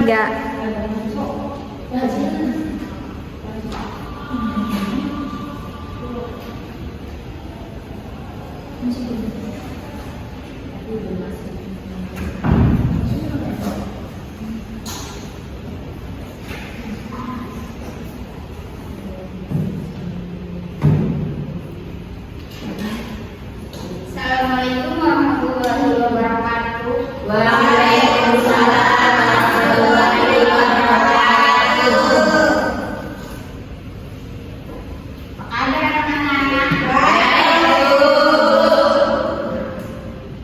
Enggak. Assalamualaikum warahmatullahi wabarakatuh. Waalaikumsalam warahmatullahi wabarakatuh. Apa kabar anak-anak?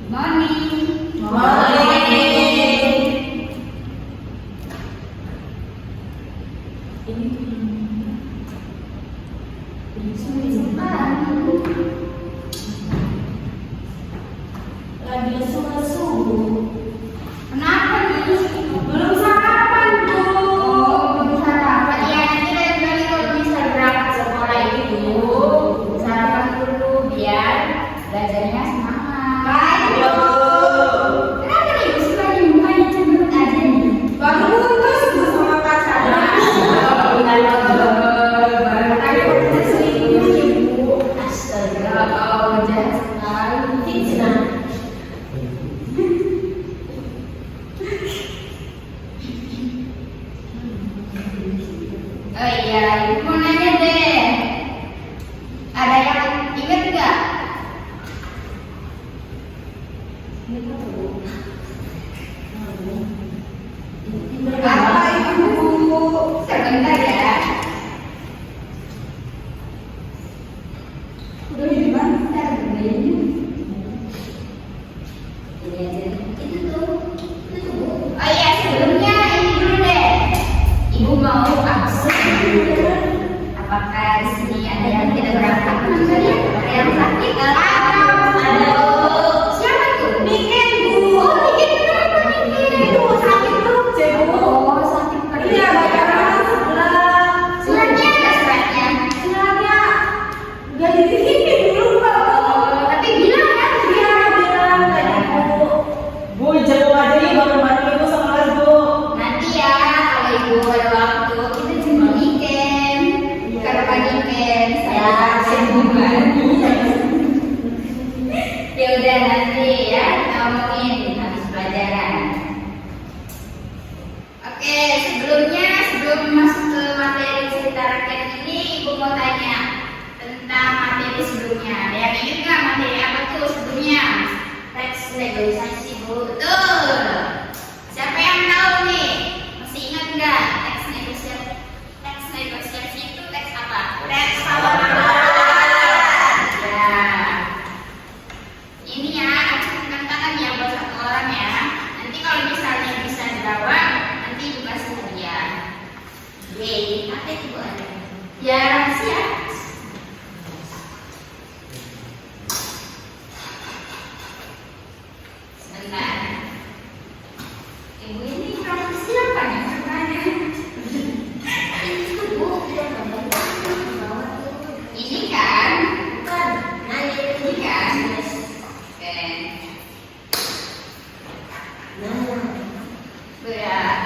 Morning. Lagi subuh. Kenapa nih? Belum sarapan, Bu. Belum sarapan ya. Nanti lain kali kalau bisa berangkat sekolah itu sarapan dulu biar belajarnya semangat. Baik, Bu. Kenapa nih Bu lagi mukanya cemberut aja nih? Baru putus Bu sama pacarnya. Baru kali udah selingkuh ya Bu. Astaga, jahat sekali. Fitnah. Oh iya, Ibu mau nanya deh. Ada yang ingat nggak? Apa itu, Bu? Sebentar ya. Udah di depan. Bentar, ini aja. Itu tuh, Bu. Oh iya, sebelumnya ini dulu deh. Ibu mau absen dulu. Apakah di sini ada yang tidak berangkat? Ada yang sakit? Ada. Siapa tuh? Niken, Bu. Oh, Niken, kenapa Niken? Itu sakit perut, ya, Bu. Oh, sakit perut. Iya, bayaran sebelah. Suratnya ada suratnya. Suratnya nggak dititipin dulu, Pak. Tapi bilang kan Iya, bilang tadi, Bu. Bu, jauh aja nih baru mandi Bu sama Les, Bu. nanti ya kalau ibu ada waktu kita jemput Niken. Karena Pak Niken saya absen bukan. Ya udah nanti ya kita omongin habis pelajaran. Oke, sebelum masuk ke materi cerita rakyat ini, ibu mau tanya tentang materi sebelumnya. Ada yang ingat nggak materi apa tuh sebelumnya? Teks negosiasi, Bu. Betul. Siapa yang tahu nih? Masih ingat nggak teks negosiasi? Teks negosiasi itu teks apa? Teks tawaran. Ya. Ini ya, tantangan ya buat satu orang ya. Nanti kalau misalnya bisa jawab, nanti ibu kasih hadiah. Yeay, apa itu Bu? Ya rahasia. Sebentar. Ibu ini rahasia apa nih sebenarnya? Itu Bu, ini kan? Bukan. Nah, ini kan? Oke. Berat.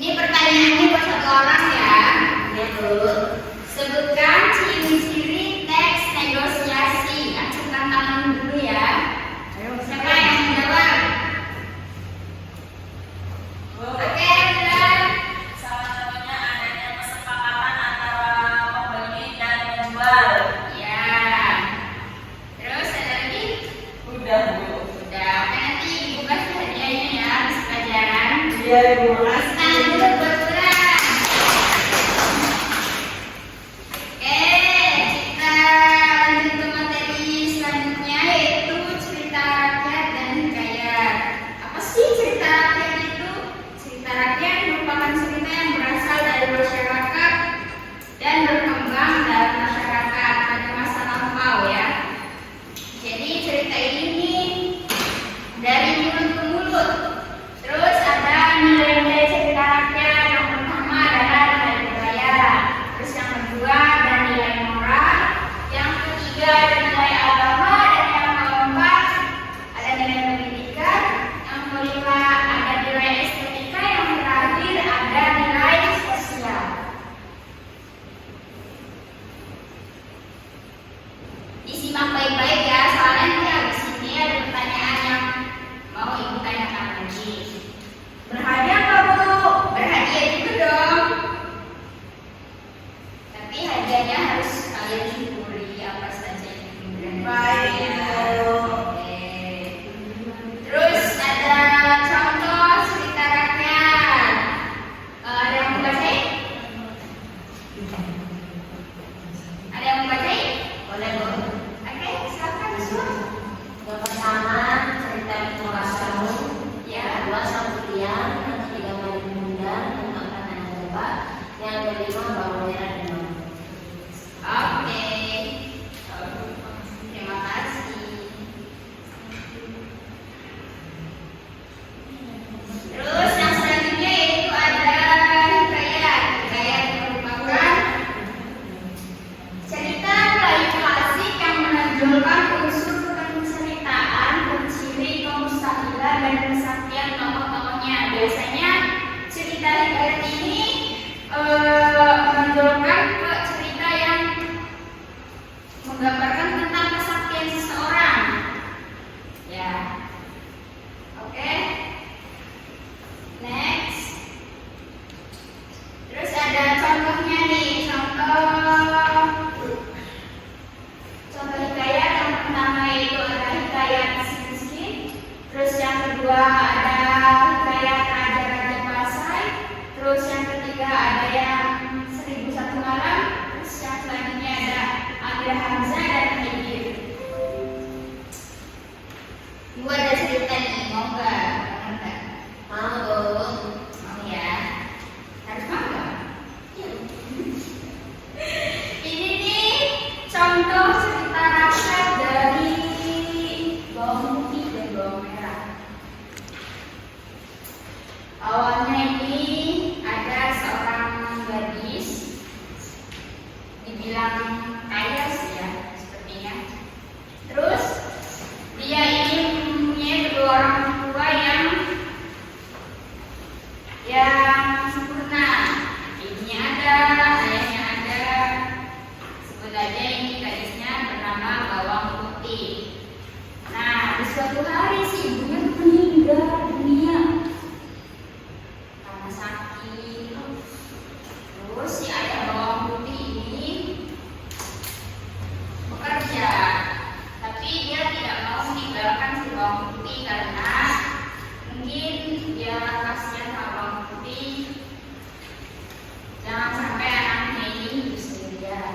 Ini pertanyaannya buat satu orang ya. Ya Bu. Sebutkan ciri-ciri teks negosiasi. Acung tangan dulu ya. Siapa yang menjawab? Oke, sudah. Salah satunya adanya kesepakatan antara pembeli dan penjual. Ya. Terus ada lagi? Udah, Bu. Udah. Oke, nanti ibu kasih hadiahnya ya habis pelajaran. Iya, Bu. Makasih. Nah, dulu berkurang. Oke, kita lanjut ke materi selanjutnya yaitu cerita rakyat dan hikayat. Apa sih cerita rakyat itu? Cerita rakyat merupakan cerita yang berasal dari masyarakat dan berkembang dalam masyarakat pada masa lampau ya. Jadi cerita ini dari mulut ke mulut. Terus ada nilai Najis. Berhadiah nggak Bu? Berhadiah juga dong. Tapi hadiahnya harus kalian syukuri apa saja yang diberikan. Baik Bu. Oke. Terus ada contoh cerita rakyat. Ada yang mau bacain? Ada yang mau bacain? Boleh Bu. Oke, silakan Sul. Yang pertama cerita Muka Sarung. Ya. Yang kedua sang tiang. Yang ketiga Madu Bunda. Yang keempat Tanah Lebak. Yang kelima Bawang Merah dan Bawang Putih. Oke. Terima kasih. Terus yang selanjutnya yaitu ada hikayat. Hikayat merupakan cerita Melayu klasik yang menonjolkan unsur penceritaan, berciri kemustahilan dan kesaktian tokoh-tokohnya. Biasanya cerita hikayat ini menonjolkan ke cerita yang menggambarkan tentang kesaktian seseorang. Ya. Oke. Next. Terus ada contohnya nih, contoh hikayat yang pertama itu ada hikayat si miskin. Terus yang kedua ada hikayat Raja-Raja Pasai. Terus yang ketiga ada yang 1001 Malam. Terus yang selanjutnya ada Amir Hamzah dan Khidir. Ibu ada cerita nih, mau nggak? Mau Bu. Mau ya? Harus mau nggak? Ini nih contoh cerita rakyat dari Bawang Putih dan Bawang Merah. Awalnya ini ada seorang gadis, dibilang kaya sih ya sepertinya. Terus dia ini mempunyai kedua orang tua yang sempurna. Ibunya ada, ayahnya ada. Sebut aja ini gadisnya bernama Bawang Putih. Nah, di suatu hari si ibunya meninggal dunia karena sakit. Terus si ayah Bawang Putih ini bekerja, tapi dia tidak mau meninggalkan si Bawang Putih karena mungkin dia kasihan sama Bawang Putih. Jangan sampai anaknya ini hidup sendirian.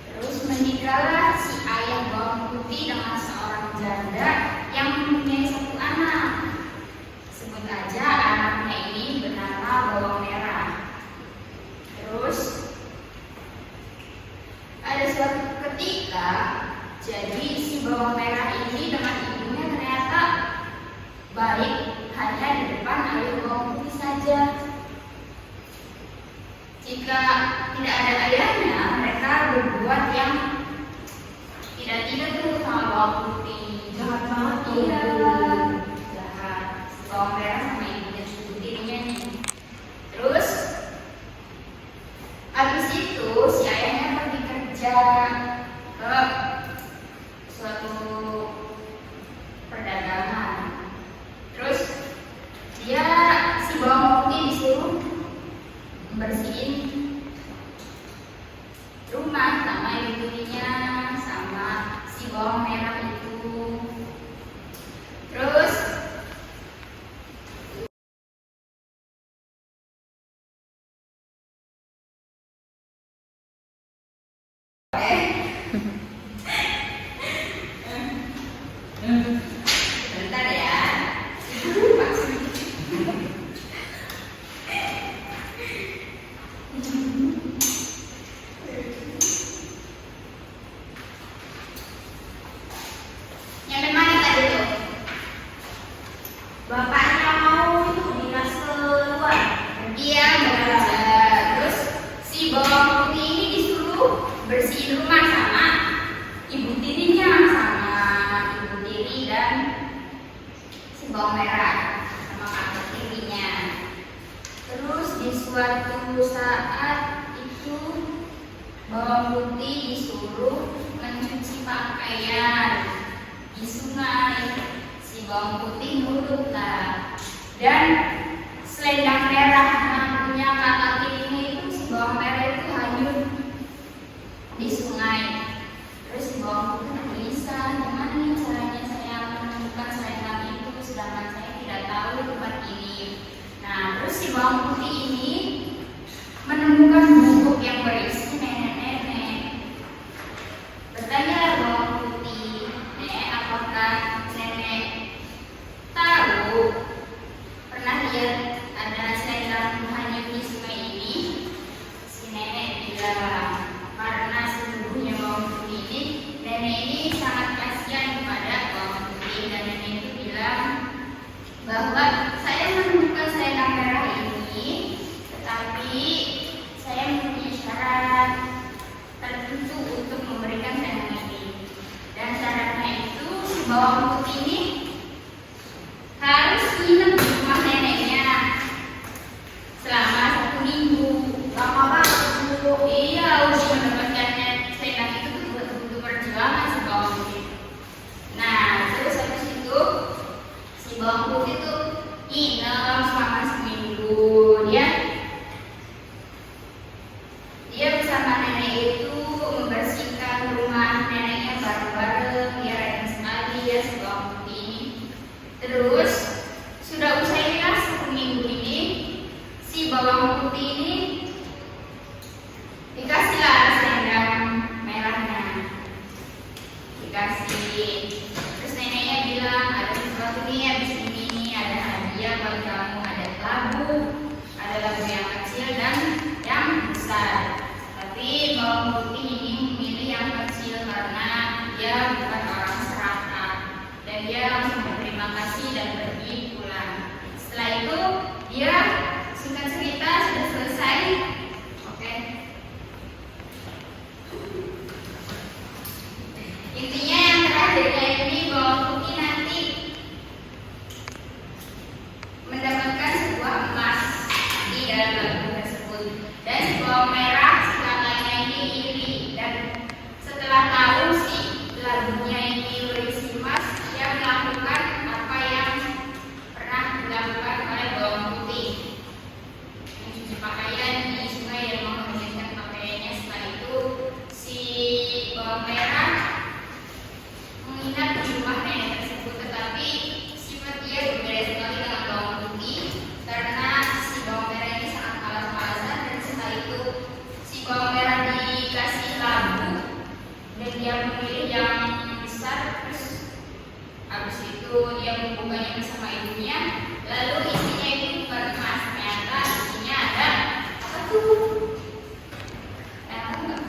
Terus meninggallah si ayah Bawang Putih dengan seorang janda yang mempunyai satu anak. Sebut aja anaknya ini bernama Bawang Merah. Terus ada suatu ketika, jadi si Bawang Merah ini dengan ibunya ternyata baik hanya di depan ayah Bawang Putih saja. Jika tidak ada ayahnya, mereka berbuat yang tidak tuh sama Bawang Putih. Jahat banget tuh. Iya, jahat. Bawang Merah sama ibunya suku tirinya nih. Terus habis itu si ayahnya pergi kerja ke suatu perdagangan. Terus si Bawang Putih disuruh bersihin rumah sama ibu tirinya sama si Bawang Merah itu. Terus bentar ya. Yang mana tadi tuh? Bapaknya mau itu dinas keluar. Dia bekerja. Terus si Bawang Putih ini disuruh bersihin rumah sama ibu tirinya, sama ibu tiri dan si Bawang Merah sama kakak tirinya. Terus di suatu saat itu Bawang Putih disuruh mencuci pakaian di sungai. Si bawang putih nurut lah. Dan selendang merah yang punya kakak ini itu si bawang merah itu hanyut di sungai. Terus si bawang putih gelisah, gimana nih caranya saya menemukan selendang itu sedangkan saya tidak tahu tempat ini. Nah, terus si bawang putih ini menemukan bubuk yang berisi nenek-nenek. Bertanyalah bawang putih, "Nek, apakah nenek tahu pernah lihat ada selendang hanyut di sungai ini?" Si nenek bilang, "Karena sesungguhnya bawang putih ini, nenek ini sangat kasihan kepada bawang putih." Dan nenek itu bilang bahwa saya menemukan selendang merah ini, tetapi saya mempunyai syarat tertentu untuk memberikan selendang ini. Dan syaratnya itu si bawang putih ini harus nginep di rumah neneknya selama 1 minggu. Lama banget Bu. Iya, untuk mendapatkannya selendang itu tuh butuh perjuangan si bawang putih. Nah, terus habis itu si bawang putih tuh nginep selama 1 minggu. Dia bersama nenek itu membersihkan rumah neneknya bareng-bareng. Dia rajin sekali ya si bawang putih ini. Terus sudah usailah 1 minggu ini, si bawang putih ini dikasihlah selendang merahnya. Dikasih. Terus neneknya bilang, "Ada sesuatu nih habis ini, ada hadiah buat kamu, ada labu yang kecil dan yang besar. Tapi bawang putih ini memilih yang kecil karena dia bukan orang serakah." Dan dia langsung berterima kasih dan pergi pulang. Setelah itu dia, singkat cerita, sudah selesai. Oke. Intinya yang terakhirnya ini bawang putih nanti mendapatkan sebuah emas di dalam labu tersebut. Dan si bawang merah si kakaknya ini iri, dan setelah tahu si labunya ini berisi emas, dia melakukan apa yang pernah dilakukan oleh bawang putih, mencuci pakaian di sungai dan menghabiskan pakaiannya. Setelah itu si bawang merah menginap di rumah nenek tersebut, tetapi sifat dia berbeda sekali dengan bawang putih karena si bawang merah ini sangat malas-malasan. Dan setelah itu si bawang merah dikasih labu dan dia memilih yang besar. Terus habis itu dia membukanya bersama ibunya, lalu isinya itu bukan emas, ternyata isinya ada apa tuh? Tahu nggak?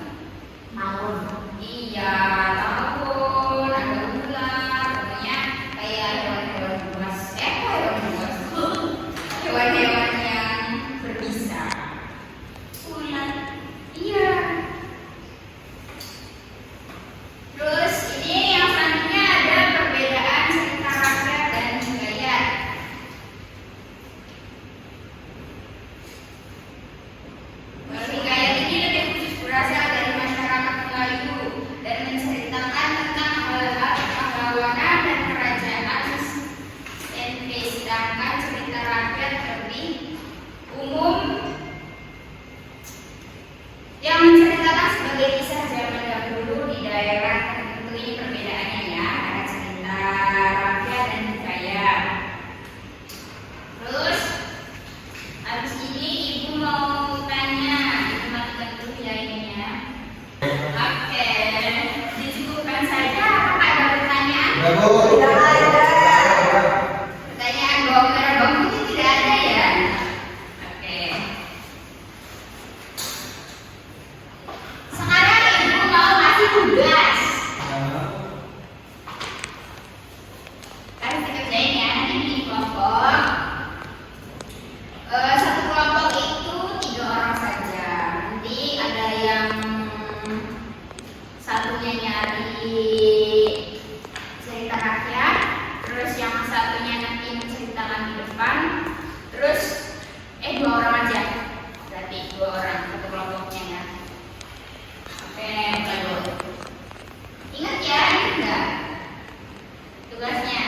Tahun. Iya, tahun, ada ular, pokoknya kayak hewan-hewan buas. Hewan buas. Hewan-hewan yang berbisa. Ular. Iya. Terus ini yang selanjutnya ada perbedaan cerita rakyat dan hikayat. Hikayat ini lebih khusus berasal dari masyarakat Melayu dan menceritakan tentang hal-hal pahlawanan dan kerajaan tempe, sedangkan cerita rakyat lebih umum yang menceritakan sebagai kisah zaman dahulu di daerah tertentu. Ini perbedaannya ya, ada cerita rakyat dan hikayat. Terus habis ini ibu mau tanya, ibu matikan dulu ya ininya. Oke, dicukupkan saja. Apakah ada pertanyaan? Tidak ada. Pertanyaan bawang merah bawang putih tidak ada ya? Oke. Sekarang ibu mau kasih tugas. Harus dikerjain ya, nanti di kelompok. Satu kelompok itu 3 orang saja. Nanti ada yang satunya nyari cerita rakyat, terus yang satunya nanti menceritakan di depan, terus 2 orang aja. Berarti 2 orang satu kelompoknya ya. Oke, lalu ingat ya, ingat nggak tugasnya?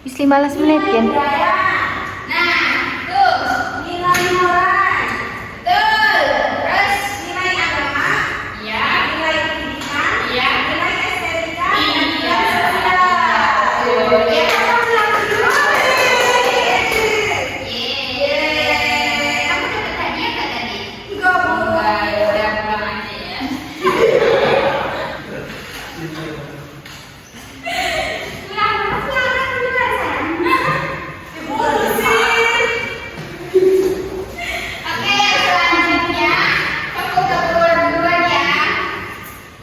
Wis 15 menit kan? Nah, tuh nilai moral. Betul. Terus nilai agama. Iya. Nilai pendidikan. Iya. Nilai estetika. Dan nilai sosial. Ya, kamu bilang dulu. Kamu dapat hadiah nggak tadi? Enggak, Bu. Ya udah pulang aja ya. Oke, selanjutnya kamu udah keluar duluan ya.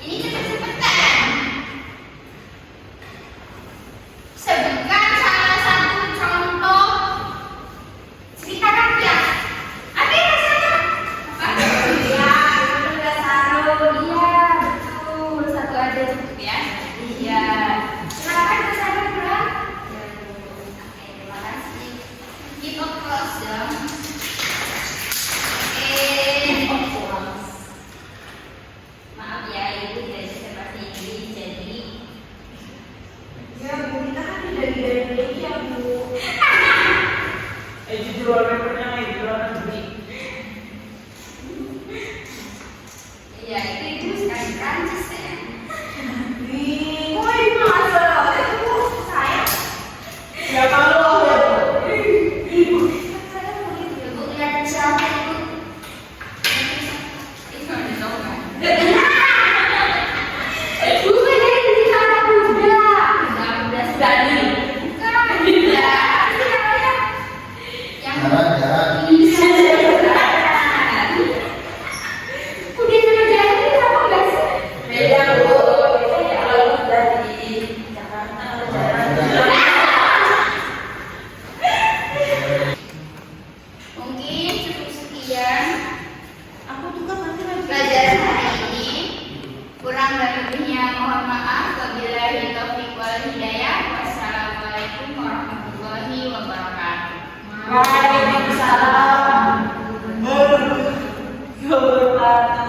Ini cepet-cepetan. Sebutkan salah satu contoh cerita rakyat. Apa yang rasanya? Ya, itu udah taruh. Iya, betul. Satu aja cukup ya. Iya. Silakan bersama dulu. Oke, terima kasih. Keep up close dong. Maaf ya, ibu tidak bisa bahasa Inggris, jadi Ya, Bu, kita kan tidak di Indonesia, Bu. Jujur papernya di luar negeri. iya itu ibu sekali Prancis ya. Kok ini masalah? Itu saya. Ya kalau ya, Bu. Ibu lihat siapa ibu? Itu ada coba. Ibu kan dari anak muda. Anak muda Sudani. Bukan. Muda. Yang bisa jalan. Udah jalan sama nggak sih? Beda, Bu. Kalau dari Jakarta jalan. Mungkin cukup sekian Aku juga nanti lagi. pelajaran hari ini. Kurang dan lebihnya mohon maaf. Wabillahi taufiq wal hidayah. Wassalamualaikum warahmatullahi wabarakatuh. Waalaikumsalam. Wabarakatuh.